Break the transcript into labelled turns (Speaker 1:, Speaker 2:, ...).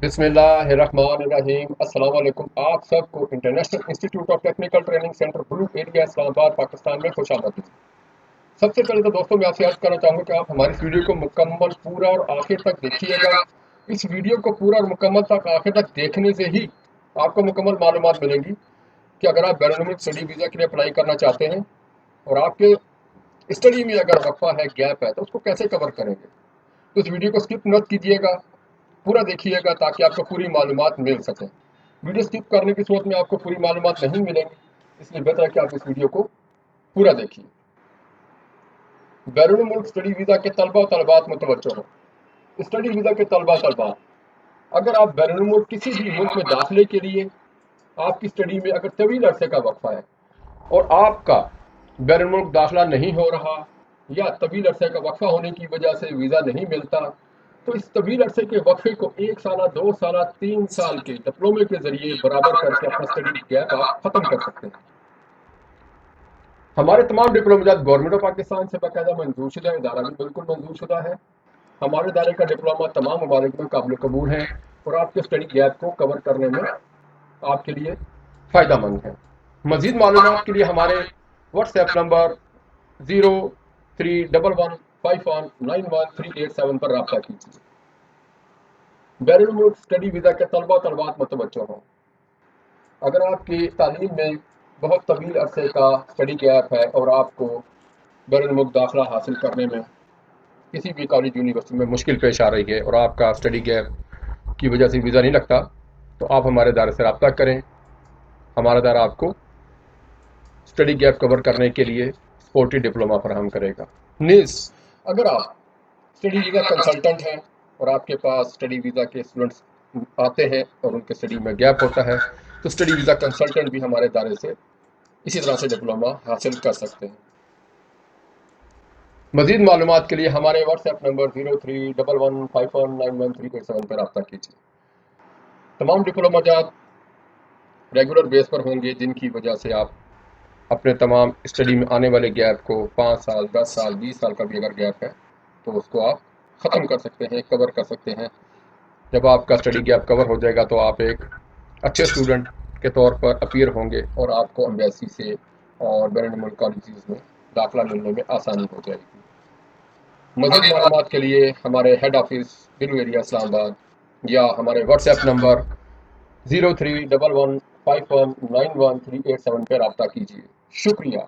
Speaker 1: बिस्मिल्लाहिर्रहमानिर्रहीम। अस्सलाम वालेकुम। आप सबको international institute of technical training centre blue area Islamabad Pakistan में खुश आमदीद। सबसे पहले तो दोस्तों मैं आपसे अर्ज करना चाहूँगा कि आप हमारी इस वीडियो को मुकम्मल पूरा और आखिर तक देखिएगा। इस वीडियो को पूरा और मुकम्मल तक आखिर तक देखने से ही आपको मुकम्मल मालूमात मिलेंगी कि अगर आप बैरून स्टडी वीज़ा के लिए अप्लाई करना चाहते हैं और आपके स्टडी में अगर वक्फा है, गैप है, तो उसको कैसे कवर करेंगे। तो इस वीडियो को स्किप मत कीजिएगा, पूरा देखिएगा ताकि आपको पूरी मालूमात मिल सके। वीडियो स्किप करने की सूरत में आपको पूरी मालूमात नहीं मिलेंगी, इसलिए बेहतर है कि आप इस वीडियो को पूरा देखिए। बैरून मुल्क स्टडी वीज़ा के तलबा और तलबात मुतवज्जो हो। स्टडी वीज़ा के तलबा तलबात, अगर आप बैरून मुल्क किसी भी मुल्क में दाखिले के लिए आपकी स्टडी में अगर तवील अरसे का वक्फा है और आपका बैरून मुल्क दाखिला नहीं हो रहा या तवील अरसे का वक्फा होने की वजह से वीज़ा नहीं मिलता, तो इस तवील अरसे के वक्फे को 1 साल, 2 साल, 3 साल के डिप्लोमे के जरिए बराबर करके अपना स्टडी गैप आप खत्म कर सकते हैं। हमारे तमाम डिप्लोमेजात गवर्नमेंट ऑफ पाकिस्तान से बाकायदा मंजूर शुदा, इदारा भी बिल्कुल मंजूर शुदा है। हमारे इदारे का डिप्लोमा तमाम ममालिक में काबिल कबूल है और आपके स्टडी गैप को कवर करने में आपके लिए फ़ायदा मंद है। मज़ीद मालूमात के लिए हमारे व्हाट्सएप नंबर 0311519137 पर रब्ता कीजिए। बैरून मुल्क स्टडी वीज़ा के तलबा तलबात मुतवज्जो हों। अगर आपकी तालीम में बहुत तवील अरसे का स्टडी गैप है और आपको बैरून मुल्क दाखिला हासिल करने में किसी भी कॉलेज यूनिवर्सिटी में मुश्किल पेश आ रही है और आपका स्टडी गैप की वजह से वीज़ा नहीं लगता, तो आप हमारे इदारे से रब्ता करें। हमारा इदारा आपको स्टडी गैप कवर करने के लिए स्पोर्टी डिप्लोमा फराहम करेगा। नीस, अगर आप स्टडी वीज़ा कंसल्टेंट हैं और आपके पास स्टडी वीज़ा के स्टूडेंट्स आते हैं और उनके स्टडी में गैप होता है, तो स्टडी वीज़ा कंसल्टेंट भी हमारे इदारे से इसी तरह से डिप्लोमा हासिल कर सकते हैं। मज़ीद मालूमात के लिए हमारे व्हाट्सएप नंबर 0311519137 पर रब्ता कीजिए। तमाम डिप्लोमाजात रेगुलर बेस पर होंगे, जिनकी वजह से आप अपने तमाम स्टडी में आने वाले गैप को 5 साल, 10 साल, 20 साल का भी अगर गैप है तो उसको आप ख़त्म कर सकते हैं, कवर कर सकते हैं। जब आपका स्टडी गैप कवर हो जाएगा तो आप एक अच्छे स्टूडेंट के तौर पर अपीयर होंगे और आपको एम्बेसी से और बैरून मुल्क कॉलेजेस में दाखिला मिलने में आसानी हो जाएगी। मज़ीद मालूमात के लिए हमारे head office blue area Islamabad या हमारे व्हाट्सएप नंबर 0311519137 पर रब्ता कीजिए। शुक्रिया।